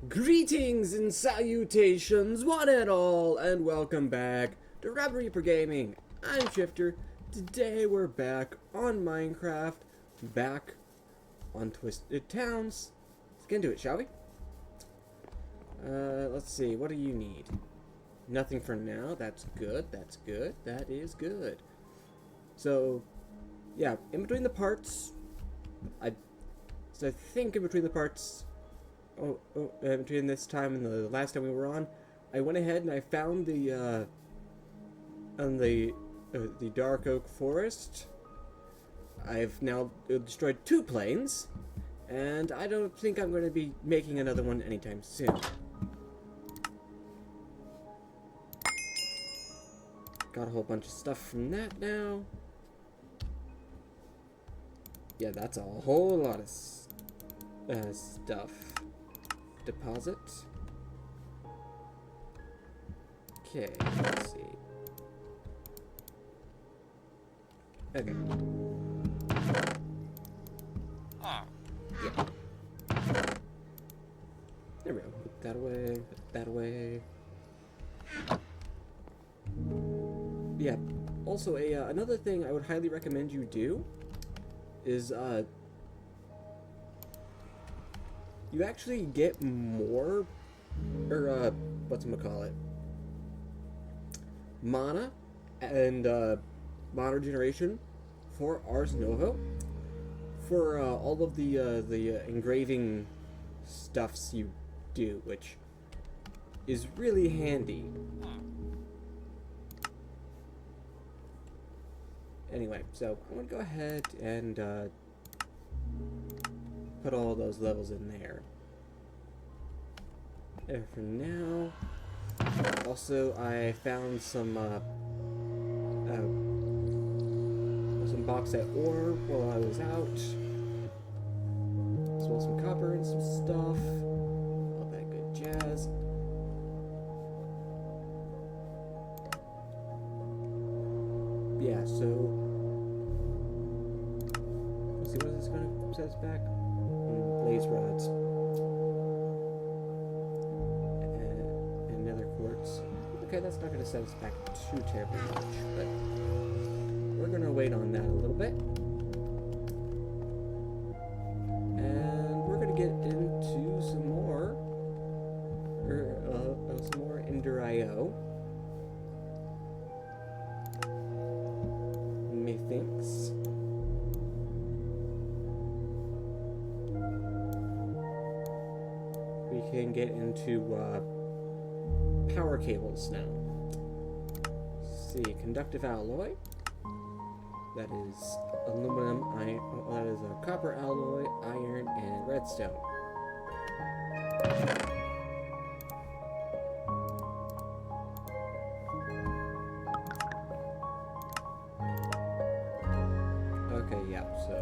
Greetings and salutations, one and all, and welcome back to Red Reaper Gaming. I'm Shifter. Today we're back on Minecraft, back on Twisted Towns. Let's get into it, shall we? Let's see, what do you need? Nothing for now, that's good, that is good. So, yeah, in between the parts, I think in between the parts, between this time and the last time we were on, I went ahead and I found the dark oak forest. I've now destroyed 2 plains, and I don't think I'm going to be making another one anytime soon. Got a whole bunch of stuff from that now. Yeah, that's a whole lot of stuff. Deposit. Okay, let's see. Okay. Yeah. There we go. Put that away. Put that away. Yeah. Also, another thing I would highly recommend you do is you actually get more, or whatchamacallit, mana and mana regeneration for Ars Novo for all of the engraving stuffs you do, which is really handy. Anyway, so I'm gonna go ahead and put all those levels in there. And for now, also I found some bauxite ore while I was out, as well as some copper and some stuff, all that good jazz. Yeah, so let's see, what is this going to set us back? Blaze rods. And nether quartz. Okay, that's not going to set us back too terribly much, but we're going to wait on that a little bit. And we're going to get into some more Ender IO. Methinks. We can get into power cables now. Let's see, conductive alloy. That is aluminum, iron. That is a copper alloy, iron, and redstone. Okay, yeah. So.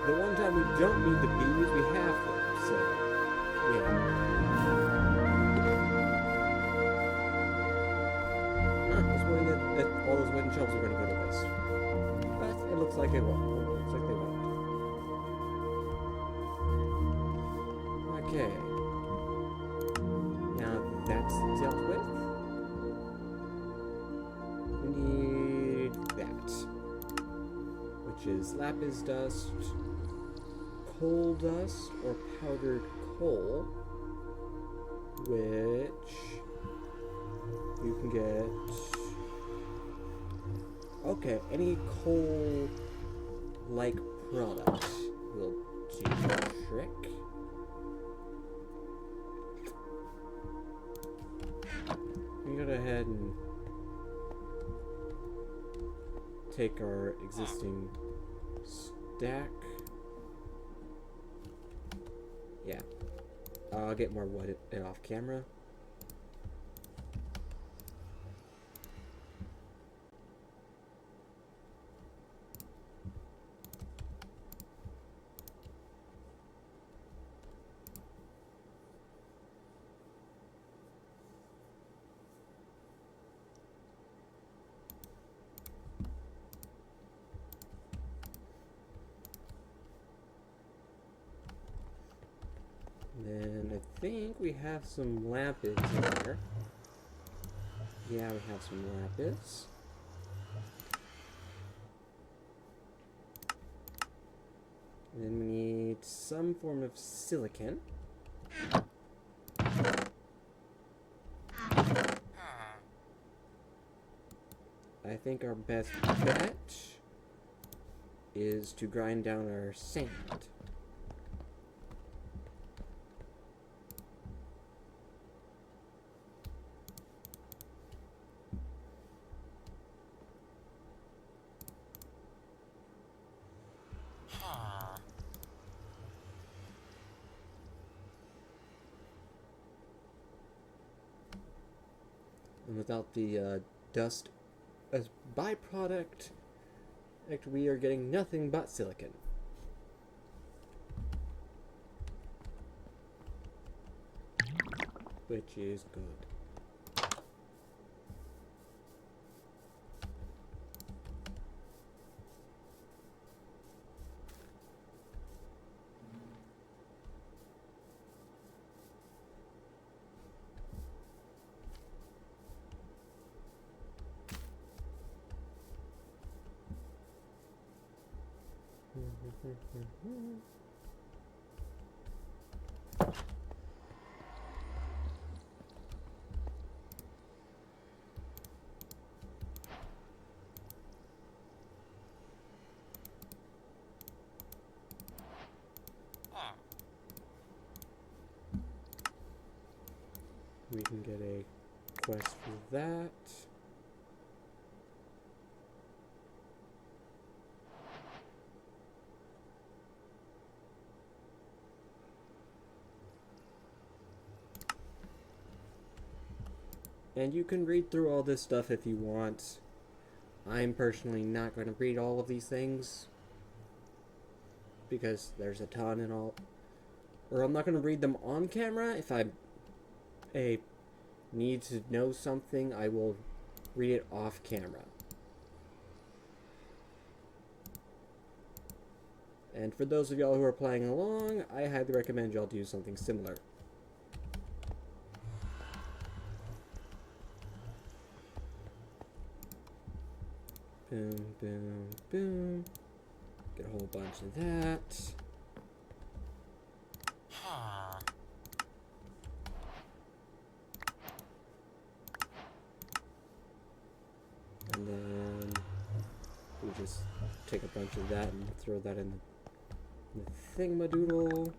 The one time we don't need the bees, we have them, so, yeah. I was worried that all those wooden shelves were going to go to waste. But it looks like it won't. It looks like they Okay. Now that's dealt with. We need that, which is lapis dust, coal dust, or powdered coal, which you can get. Okay, any coal-like product will do the trick. We go ahead and take our existing stack. Yeah. I'll get more wood off camera. Then I think we have some lapis in there. Yeah, we have some lapis. And then we need some form of silicon. I think our best bet is to grind down our sand. And without the dust as byproduct, we are getting nothing but silicon. Which is good. We can get a quest for that. And you can read through all this stuff if you want. I'm personally not going to read all of these things, because there's a ton and all. Or I'm not going to read them on camera. If I need to know something, I will read it off camera. And for those of y'all who are playing along, I highly recommend y'all do something similar. Boom, boom, boom. Get a whole bunch of that. And then we just take a bunch of that and throw that in the thingamadoodle.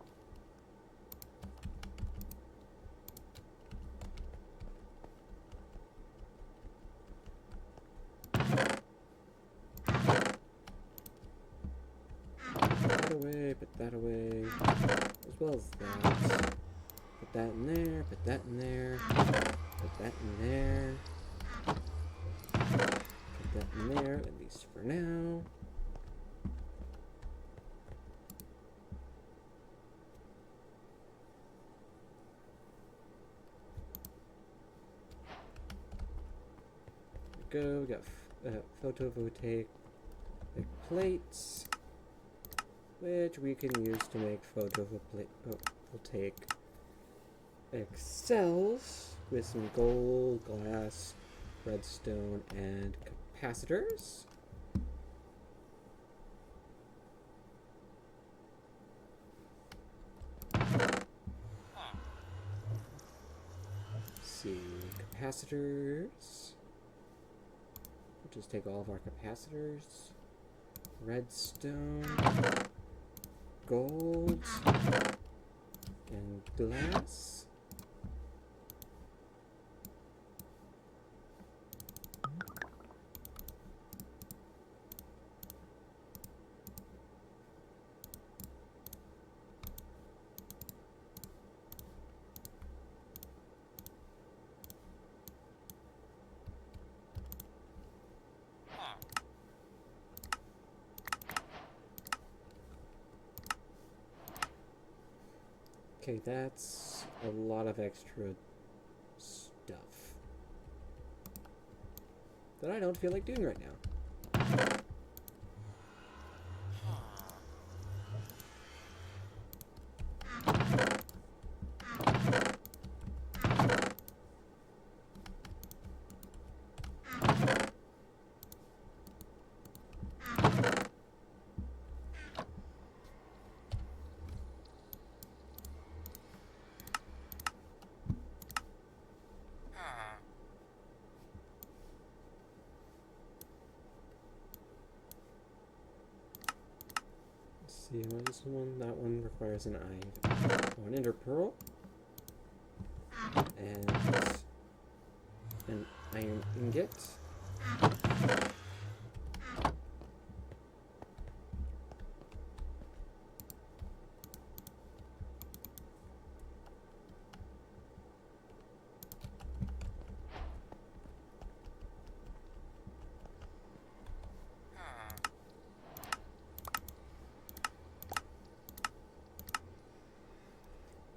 Put that away, as well as that. Put that in there, put that in there, put that in there, put that in there, at least for now. There we go, we got photovoltaic plates, which we can use to make photovoltaic excels with some gold, glass, redstone, and capacitors. Let's see, capacitors. We'll just take all of our capacitors. Redstone, gold, and glass. Okay, that's a lot of extra stuff that I don't feel like doing right now. See, what is this one? That one requires an an ender pearl and an iron ingot.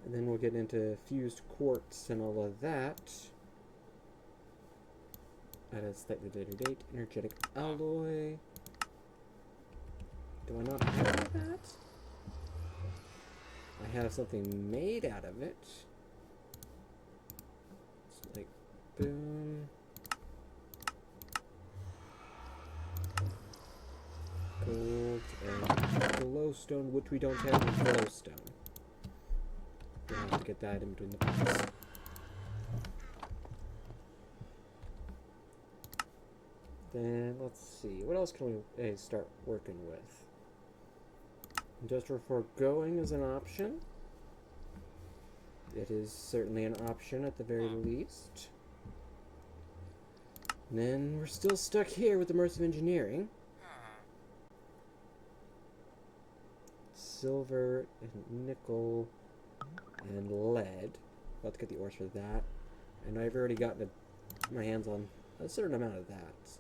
And then we'll get into fused quartz and all of that at a slightly later date. Energetic alloy. Do I not have that? I have something made out of it. It's like, boom. Gold and glowstone, which we don't have in glowstone. We'll have to get that in between the parts. Then, let's see, what else can we start working with? Industrial foregoing is an option. It is certainly an option at the very least. And then we're still stuck here with immersive engineering. Silver and nickel and lead. Let's get the ores for that. And I've already gotten my hands on a certain amount of that.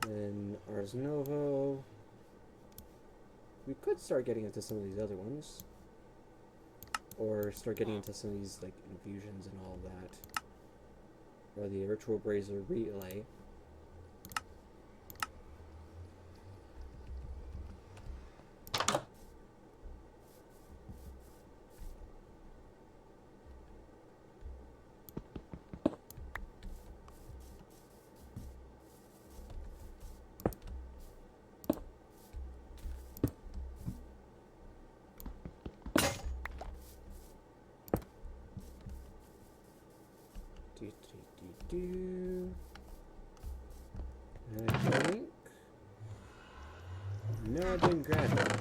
Then Ars Novo. We could start getting into some of these other ones. Or start getting into some of these like infusions and all of that. Or the Ritual Brazier Relay. I think. No, I didn't grab it.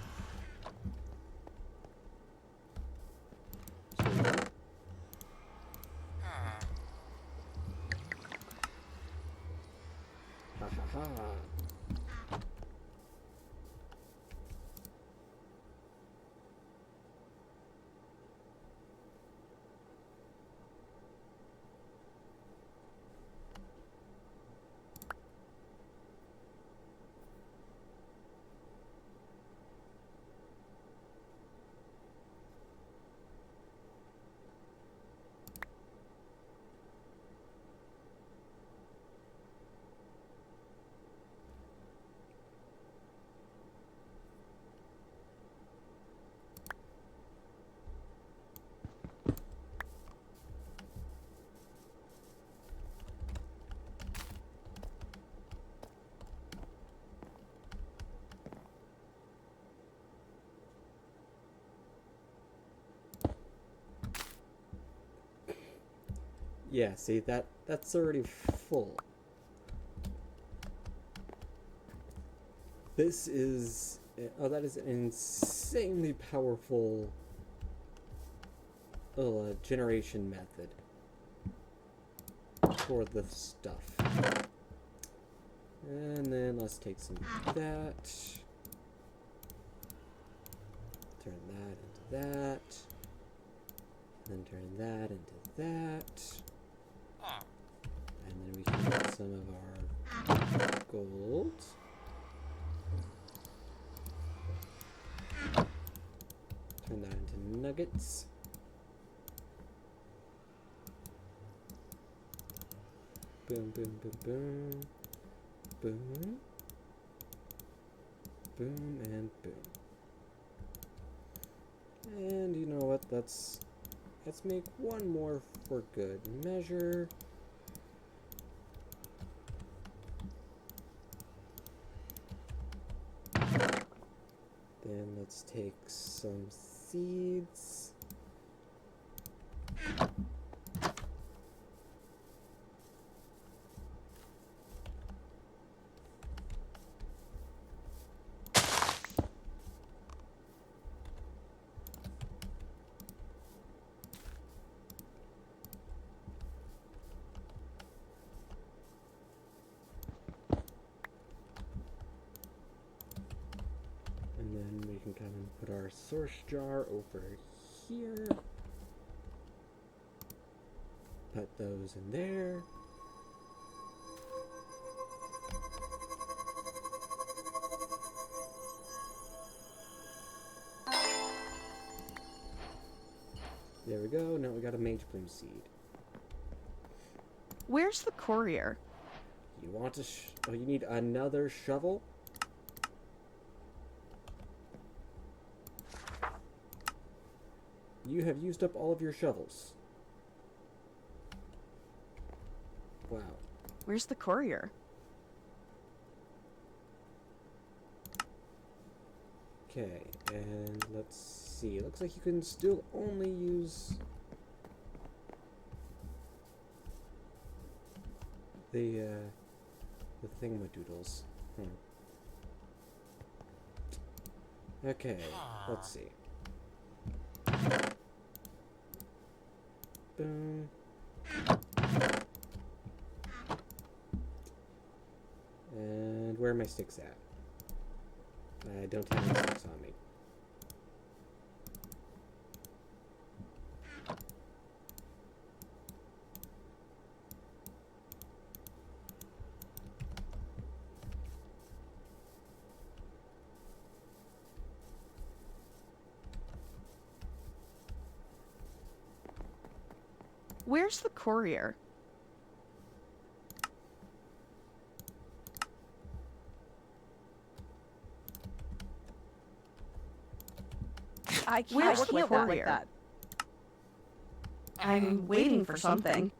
Ha ha ha. Yeah, see, that's already full. This is... Oh, that is an insanely powerful generation method for the stuff. And then let's take some of that. Turn that into that. Then turn that into that. And then we can get some of our gold. Turn that into nuggets. Boom, boom, boom, boom. Boom. Boom and boom. And you know what? Let's make one more for good measure. Then let's take some seeds. And then we can come and put our source jar over here. Put those in there. There we go. Now we got a mage bloom seed. Where's the courier? You want to oh, you need another shovel? You have used up all of your shovels. Wow. Where's the courier? Okay, and let's see. It looks like you can still only use the thingamadoodles. Okay, let's see. Boom. And where are my sticks at? I don't have any sticks on me. Where's the courier? I can't work like that. I'm waiting for something.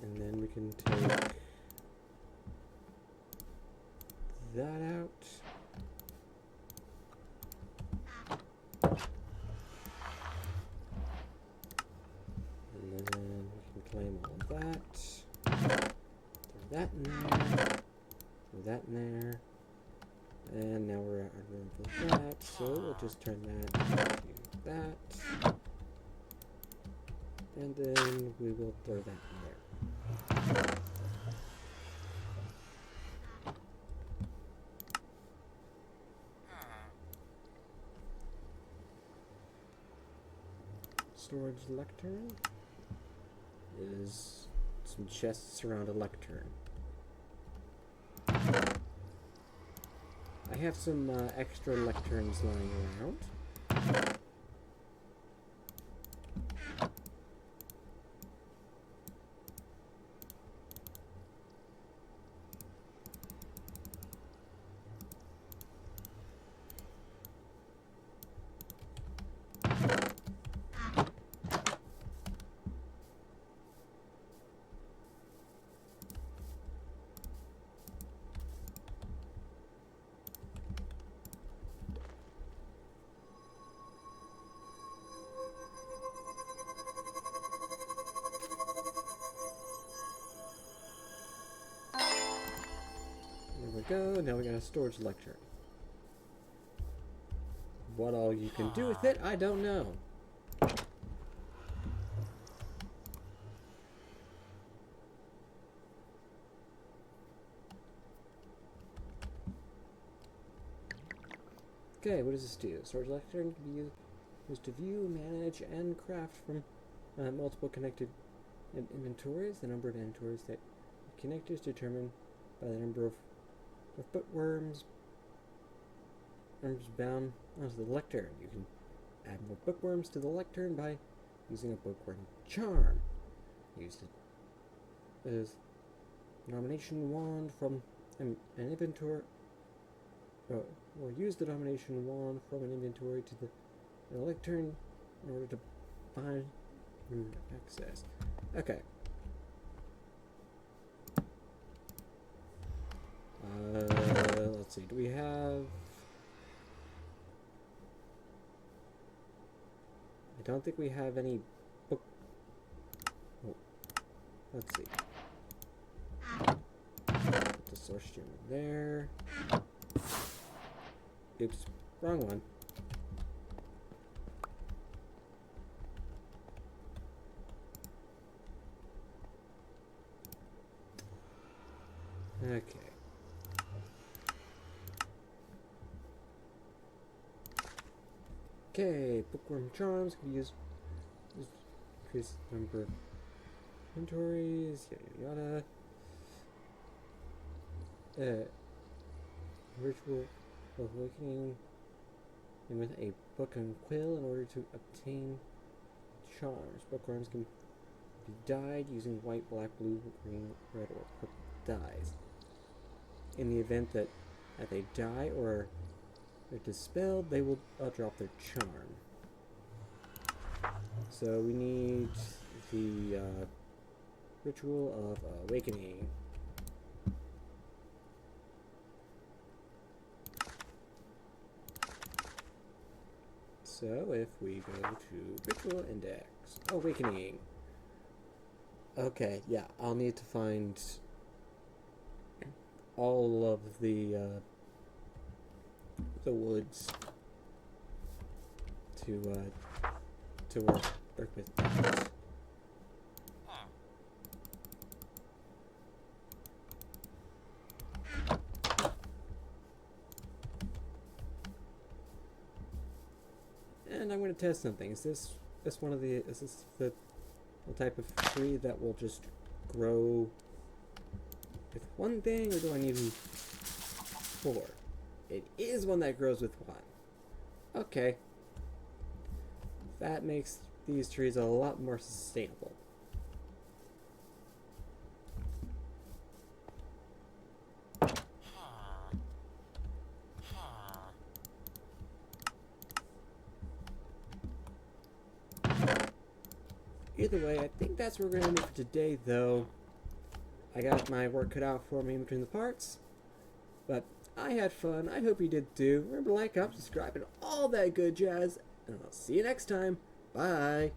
And then we can take that out. And then we can claim all of that. Throw that in there. Throw that in there. And now we're at our room for that. So we'll just turn that into that. And then we will throw that in there. Storage lectern is some chests around a lectern. I have some extra lecterns lying around. we go. Now we got a storage lectern. What all you can do with it, I don't know. Okay, what does this do? Storage lectern can be used to view, manage, and craft from multiple connected inventories. The number of inventories that connect is determined by the number of bookworms bound onto the lectern. You can add more bookworms to the lectern by using a bookworm charm. Use it as nomination wand from an inventory. Or use the domination wand from an inventory to the lectern in order to find room access. Okay. Let's see. Do we have? I don't think we have any book. Oh, let's see. Put the source gem there. Oops, wrong one. Okay. Okay, bookworm charms can be used to increase the number of inventories, yada yada. Ritual of awakening and with a book and quill in order to obtain charms. Bookworms can be dyed using white, black, blue, green, red, or purple dyes. In the event that they die or are dispelled, they will drop their charm. So we need the Ritual of Awakening. So if we go to Ritual Index, Awakening. Okay, yeah, I'll need to find all of the woods to work with that. And I'm going to test something. Is this the type of tree that will just grow with one thing, or do I need 4? It is one that grows with 1. Okay. That makes these trees a lot more sustainable. Either way, I think that's where we're going to end it for today, though. I got my work cut out for me in between the parts. But I had fun. I hope you did too. Remember to like, comment, subscribe, and all that good jazz. And I'll see you next time. Bye.